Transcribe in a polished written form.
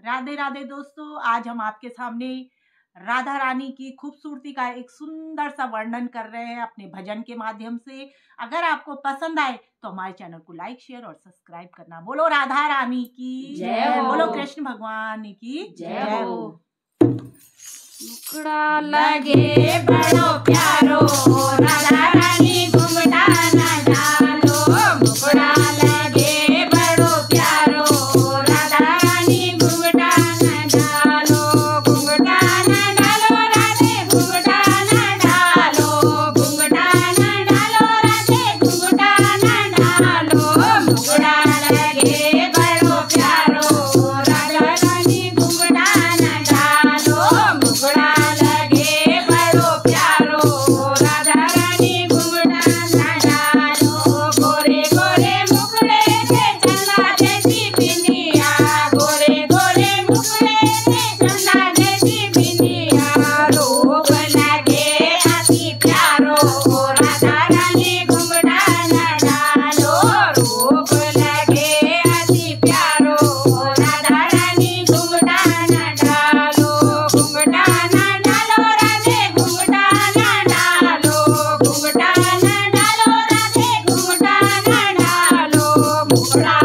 राधे राधे दोस्तों, आज हम आपके सामने राधा रानी की खूबसूरती का एक सुंदर सा वर्णन कर रहे हैं अपने भजन के माध्यम से। अगर आपको पसंद आए तो हमारे चैनल को लाइक शेयर और सब्सक्राइब करना। बोलो राधा रानी की जय हो। बोलो कृष्ण भगवान की जय हो। मुखड़ा लगे बड़ो प्यारो, राधा रानी घुंघटा न डालो। मुखड़ा लगे बड़ो प्यारो, राधा रानी घुंघटा न डालो। घुंघटा न डालो राधे, घुंघटा न डालो। घुंघटा न डालो राधे, घुंघटा न डालो। मुखड़ा लगे बड़ो प्यारो, राधा रानी घुंघटा न डालो। मुखड़ा लगे बड़ो प्यारो, राधा रानी घुंघटा न डालो। गोरे गोरे मुखड़े से चंदा जैसी बिंदिया, गोरे गोरे मुखड़े से चंदा जैसी बिंदिया। रूप लगे अति प्यारो, राधा रानी घुंघटा न डालो। रूप लगे अति प्यारो, राधा रानी घुंघटा न डालो। घुंघटा न डालो राधे, घुंघटा न डालो। घुंघटा न डालो राधे, घुंघटा न डालो। मुखड़ा